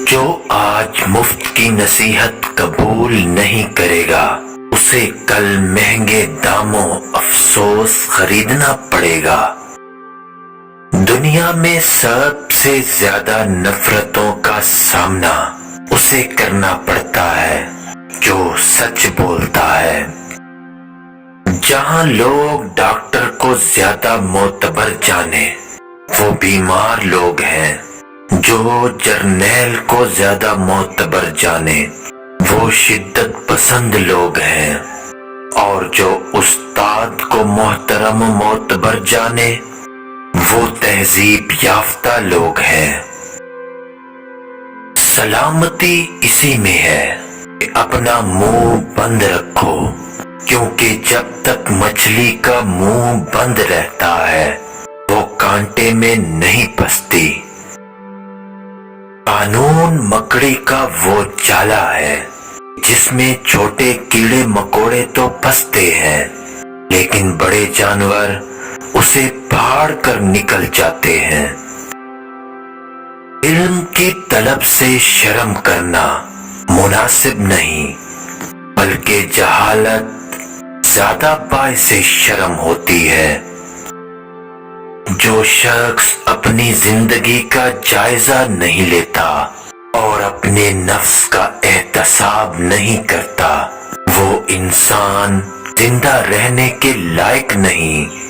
جو آج مفت کی نصیحت قبول نہیں کرے گا اسے کل مہنگے داموں افسوس خریدنا پڑے گا۔ دنیا میں سب سے زیادہ نفرتوں کا سامنا اسے کرنا پڑتا ہے جو سچ بولتا ہے۔ جہاں لوگ ڈاکٹر کو زیادہ معتبر جانے وہ بیمار لوگ ہیں، جو جرنیل کو زیادہ معتبر جانے وہ شدت پسند لوگ ہیں، اور جو استاد کو محترم و معتبر جانے وہ تہذیب یافتہ لوگ ہیں۔ سلامتی اسی میں ہے کہ اپنا منہ بند رکھو، کیونکہ جب تک مچھلی کا منہ بند رہتا ہے وہ کانٹے میں نہیں پھنستی۔ قانون مکڑی کا وہ جالا ہے جس میں چھوٹے کیڑے مکوڑے تو پھنستے ہیں لیکن بڑے جانور اسے پھاڑ کر نکل جاتے ہیں۔ علم کی طلب سے شرم کرنا مناسب نہیں، بلکہ جہالت زیادہ باعث شرم ہوتی ہے۔ جو شخص اپنی زندگی کا جائزہ نہیں لیتا اور اپنے نفس کا احتساب نہیں کرتا وہ انسان زندہ رہنے کے لائق نہیں۔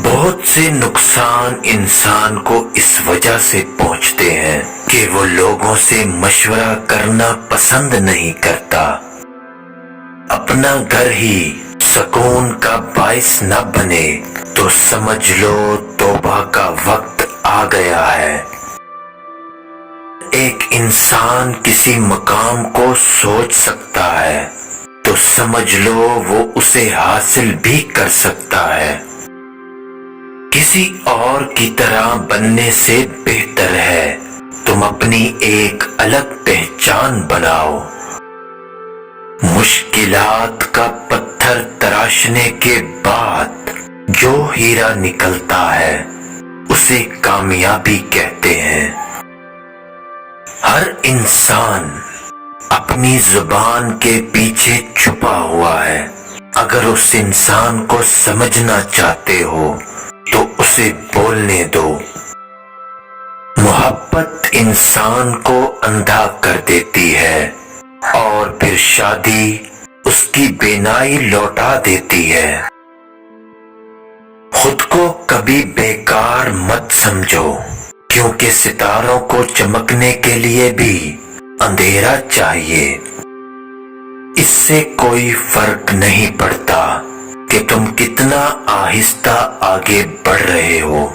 بہت سے نقصان انسان کو اس وجہ سے پہنچتے ہیں کہ وہ لوگوں سے مشورہ کرنا پسند نہیں کرتا۔ اپنا گھر ہی سکون کا باعث نہ بنے تو سمجھ لو توبہ کا وقت آ گیا ہے۔ ایک انسان کسی مقام کو سوچ سکتا ہے تو سمجھ لو وہ اسے حاصل بھی کر سکتا ہے۔ کسی اور کی طرح بننے سے بہتر ہے تم اپنی ایک الگ پہچان بناؤ۔ مشکلات کا پتھر تراشنے کے بعد جو ہیرا نکلتا ہے اسے کامیابی کہتے ہیں۔ ہر انسان اپنی زبان کے پیچھے چھپا ہوا ہے۔ اگر اس انسان کو سمجھنا چاہتے ہو تو اسے بولنے دو۔ محبت انسان کو اندھا کر دیتی ہے اور پھر شادی اس کی بینائی لوٹا دیتی ہے۔ خود کو کبھی بیکار مت سمجھو، کیونکہ ستاروں کو چمکنے کے لیے بھی اندھیرا چاہیے۔ اس سے کوئی فرق نہیں پڑتا کہ تم کتنا آہستہ آگے بڑھ رہے ہو۔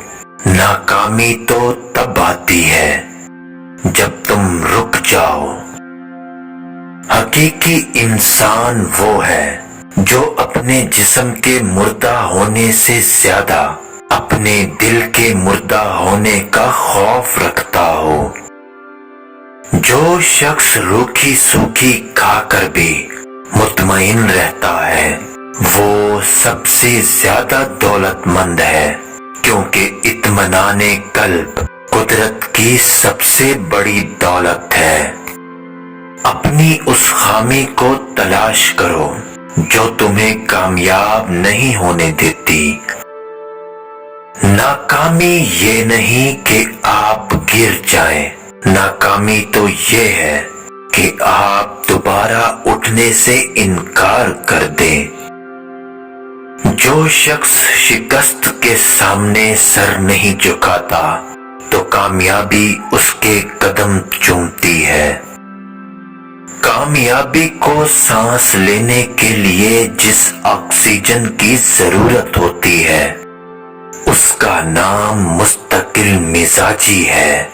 ناکامی تو تب آتی ہے جب تم رک جاؤ۔ حقیقی انسان وہ ہے جو اپنے جسم کے مردہ ہونے سے زیادہ اپنے دل کے مردہ ہونے کا خوف رکھتا ہو۔ جو شخص روکھی سوکھی کھا کر بھی مطمئن رہتا ہے وہ سب سے زیادہ دولت مند ہے، کیونکہ اطمینان قلب قدرت کی سب سے بڑی دولت ہے۔ اپنی اس خامی کو تلاش کرو جو تمہیں کامیاب نہیں ہونے دیتی۔ ناکامی یہ نہیں کہ آپ گر جائیں، ناکامی تو یہ ہے کہ آپ دوبارہ اٹھنے سے انکار کر دیں۔ جو شخص شکست کے سامنے سر نہیں جھکاتا تو کامیابی اس کے قدم چومتی ہے۔ کامیابی کو سانس لینے کے لیے جس آکسیجن کی ضرورت ہوتی ہے اس کا نام مستقل مزاجی ہے۔